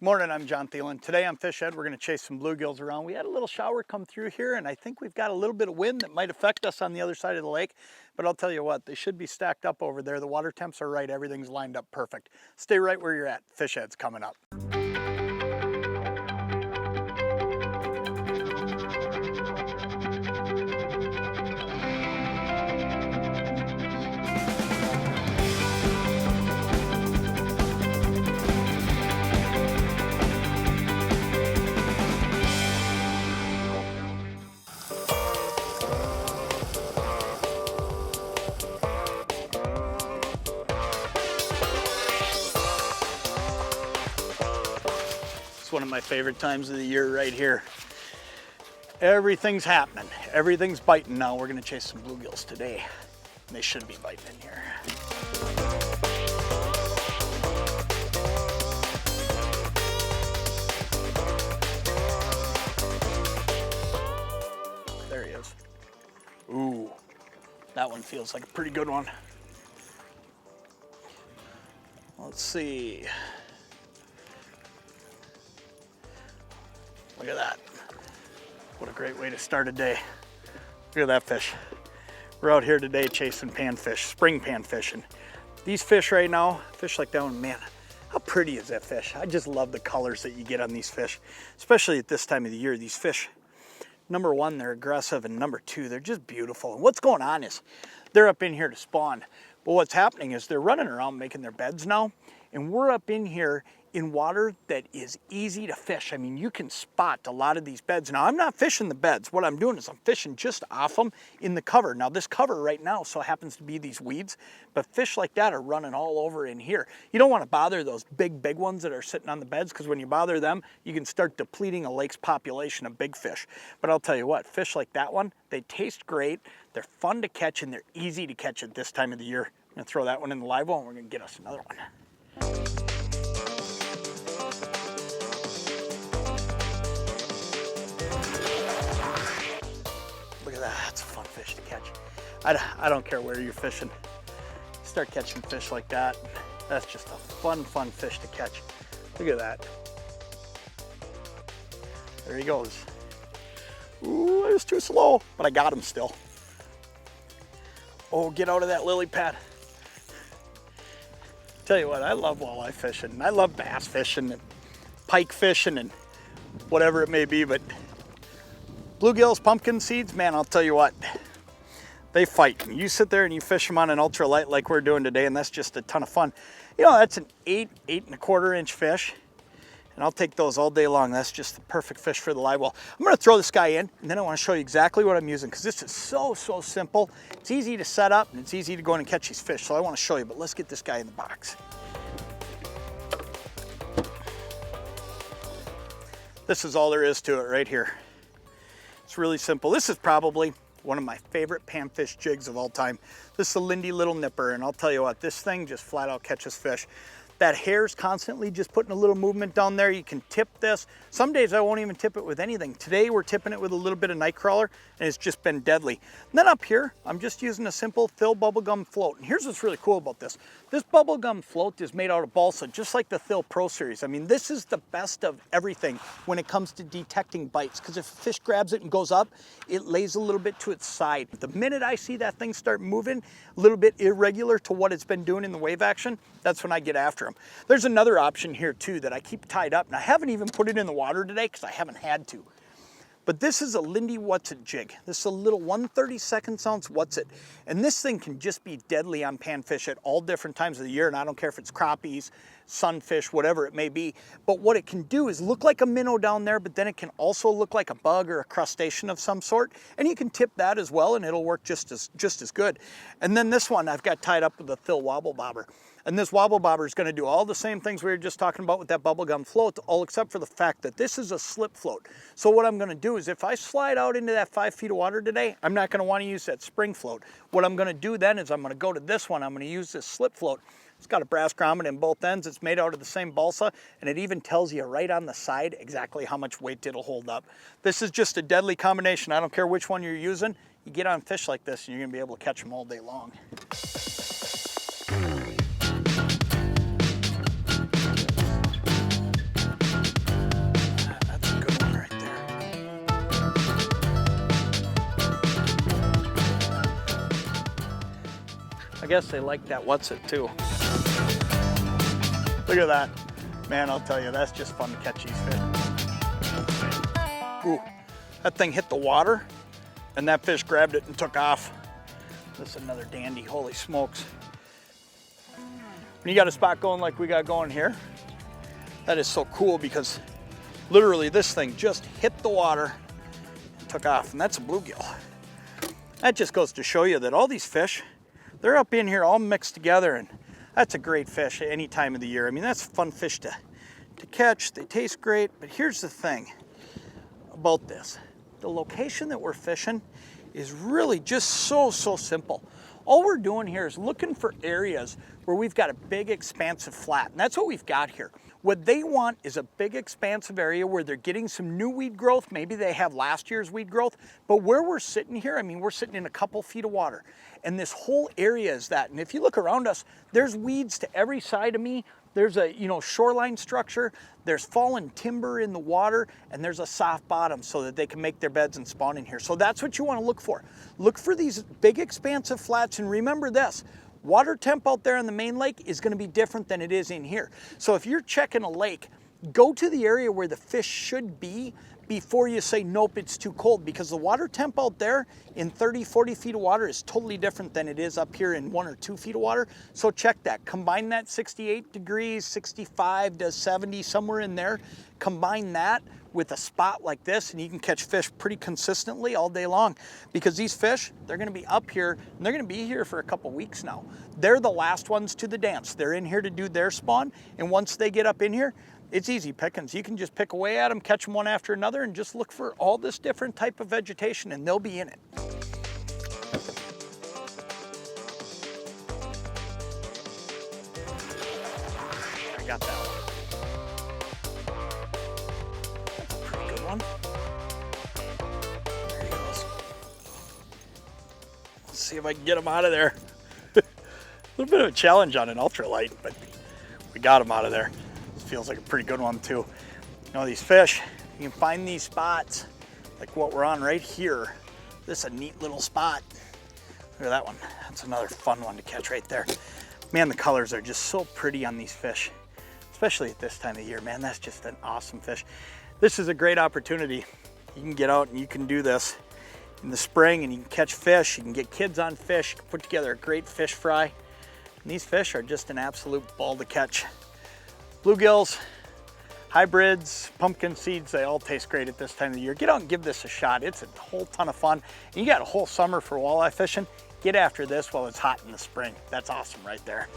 Good morning, I'm Jon Thelen. Today on Fish Ed, we're going to chase some bluegills around. We had a little shower come through here, and I think we've got a little bit of wind that might affect us on the other side of the lake. But I'll tell you what, they should be stacked up over there. The water temps are right, everything's lined up perfect. Stay right where you're at. Fish Ed's coming up. One of my favorite times of the year right here. Everything's happening. Everything's biting now. We're going to chase some bluegills today. And they should be biting in here. There he is. Ooh, that one feels like a pretty good one. Let's see. Look at that. What a great way to start a day. Look at that fish. We're out here today chasing panfish, spring panfish. And these fish right now, fish like that one, man, how pretty is that fish? I just love the colors that you get on these fish, especially at this time of the year. These fish, number one, they're aggressive, and number two, they're just beautiful. And what's going on is they're up in here to spawn. But what's happening is they're running around making their beds now, and we're up in here in water that is easy to fish. I mean, you can spot a lot of these beds. Now, I'm not fishing the beds. What I'm doing is I'm fishing just off them in the cover. Now, this cover right now so happens to be these weeds, but fish like that are running all over in here. You don't want to bother those big ones that are sitting on the beds, because when you bother them, you can start depleting a lake's population of big fish. But I'll tell you what, fish like that one, they taste great, they're fun to catch, and they're easy to catch at this time of the year. I'm going to throw that one in the live well, and we're going to get us another one. Look at that, that's a fun fish to catch. I don't care where you're fishing. Start catching fish like that. That's just a fun fish to catch. Look at that. There he goes. Ooh, it was too slow, but I got him still. Oh, get out of that lily pad. Tell you what, I love walleye fishing. I love bass fishing and pike fishing and whatever it may be, but bluegills, pumpkin seeds, man, I'll tell you what, they fight. You sit there and you fish them on an ultralight like we're doing today, and that's just a ton of fun. You know, that's an 8.25 inch fish, and I'll take those all day long. That's just the perfect fish for the live well. I'm gonna throw this guy in, and then I wanna show you exactly what I'm using, because this is so simple. It's easy to set up, and it's easy to go in and catch these fish, so I wanna show you, but let's get this guy in the box. This is all there is to it right here. It's really simple. This is probably one of my favorite panfish jigs of all time. This is a Lindy little nipper, and I'll tell you what, this thing just flat out catches fish. That hair's constantly just putting a little movement down there. You can tip this. Some days I won't even tip it with anything. Today we're tipping it with a little bit of night crawler, and it's just been deadly. And then up here, I'm just using a simple Thill bubblegum float. And here's what's really cool about this. This bubblegum float is made out of balsa, just like the Thill Pro Series. I mean, this is the best of everything when it comes to detecting bites, because if a fish grabs it and goes up, it lays a little bit to its side. The minute I see that thing start moving a little bit irregular to what it's been doing in the wave action, that's when I get after them. There's another option here too that I keep tied up, and I haven't even put it in the water today because I haven't had to. But this is a Lindy Watsit jig. This is a little 1/32 ounce Watsit. And this thing can just be deadly on panfish at all different times of the year. And I don't care if it's crappies, sunfish, whatever it may be. But what it can do is look like a minnow down there, but then it can also look like a bug or a crustacean of some sort. And you can tip that as well, and it'll work just as good. And then this one I've got tied up with a Thill wobble bobber. And this wobble bobber is going to do all the same things we were just talking about with that bubblegum float, all except for the fact that this is a slip float. So what I'm going to do is if I slide out into that 5 feet of water today, I'm not going to want to use that spring float. What I'm going to do then is I'm going to go to this one. I'm going to use this slip float. It's got a brass grommet in both ends. It's made out of the same balsa, and it even tells you right on the side exactly how much weight it'll hold up. This is just a deadly combination. I don't care which one you're using. You get on fish like this, and you're going to be able to catch them all day long. guess they like that Watsit too. Look at that. Man, I'll tell you, that's just fun to catch these fish. Ooh, that thing hit the water and that fish grabbed it and took off. This is another dandy, holy smokes. When you got a spot going like we got going here, that is so cool because literally this thing just hit the water and took off, and that's a bluegill. That just goes to show you that all these fish, they're up in here all mixed together, and that's a great fish at any time of the year. I mean, that's fun fish to catch. They taste great, but here's the thing about this. The location that we're fishing is really just so simple. All we're doing here is looking for areas where we've got a big expansive flat, and that's what we've got here. What they want is a big expansive area where they're getting some new weed growth. Maybe they have last year's weed growth, but where we're sitting here, I mean, we're sitting in a couple feet of water, and this whole area is that. And if you look around us, there's weeds to every side of me. There's a shoreline structure, there's fallen timber in the water, and there's a soft bottom so that they can make their beds and spawn in here. So that's what you want to look for. Look for these big expansive flats, and remember this, water temp out there in the main lake is going to be different than it is in here. So if you're checking a lake, go to the area where the fish should be before you say, nope, it's too cold, because the water temp out there in 30, 40 feet of water is totally different than it is up here in 1 or 2 feet of water. So check that. Combine that 68 degrees, 65 to 70, somewhere in there. Combine that with a spot like this, and you can catch fish pretty consistently all day long, because these fish, they're going to be up here, and they're going to be here for a couple weeks now. They're the last ones to the dance. They're in here to do their spawn, and once they get up in here, it's easy pickings. You can just pick away at them, catch them one after another, and just look for all this different type of vegetation, and they'll be in it. I got that one. That's a pretty good one. There he goes. Let's see if I can get him out of there. A little bit of a challenge on an ultralight, but we got him out of there. Feels like a pretty good one too. You know, these fish, you can find these spots like what we're on right here. This is a neat little spot. Look at that one. That's another fun one to catch right there. Man, the colors are just so pretty on these fish, especially at this time of year. Man, that's just an awesome fish. This is a great opportunity. You can get out and you can do this in the spring, and you can catch fish. You can get kids on fish. You can put together a great fish fry. And these fish are just an absolute ball to catch. Bluegills, hybrids, pumpkin seeds, they all taste great at this time of the year. Get out and give this a shot. It's a whole ton of fun. And you got a whole summer for walleye fishing. Get after this while it's hot in the spring. That's awesome right there.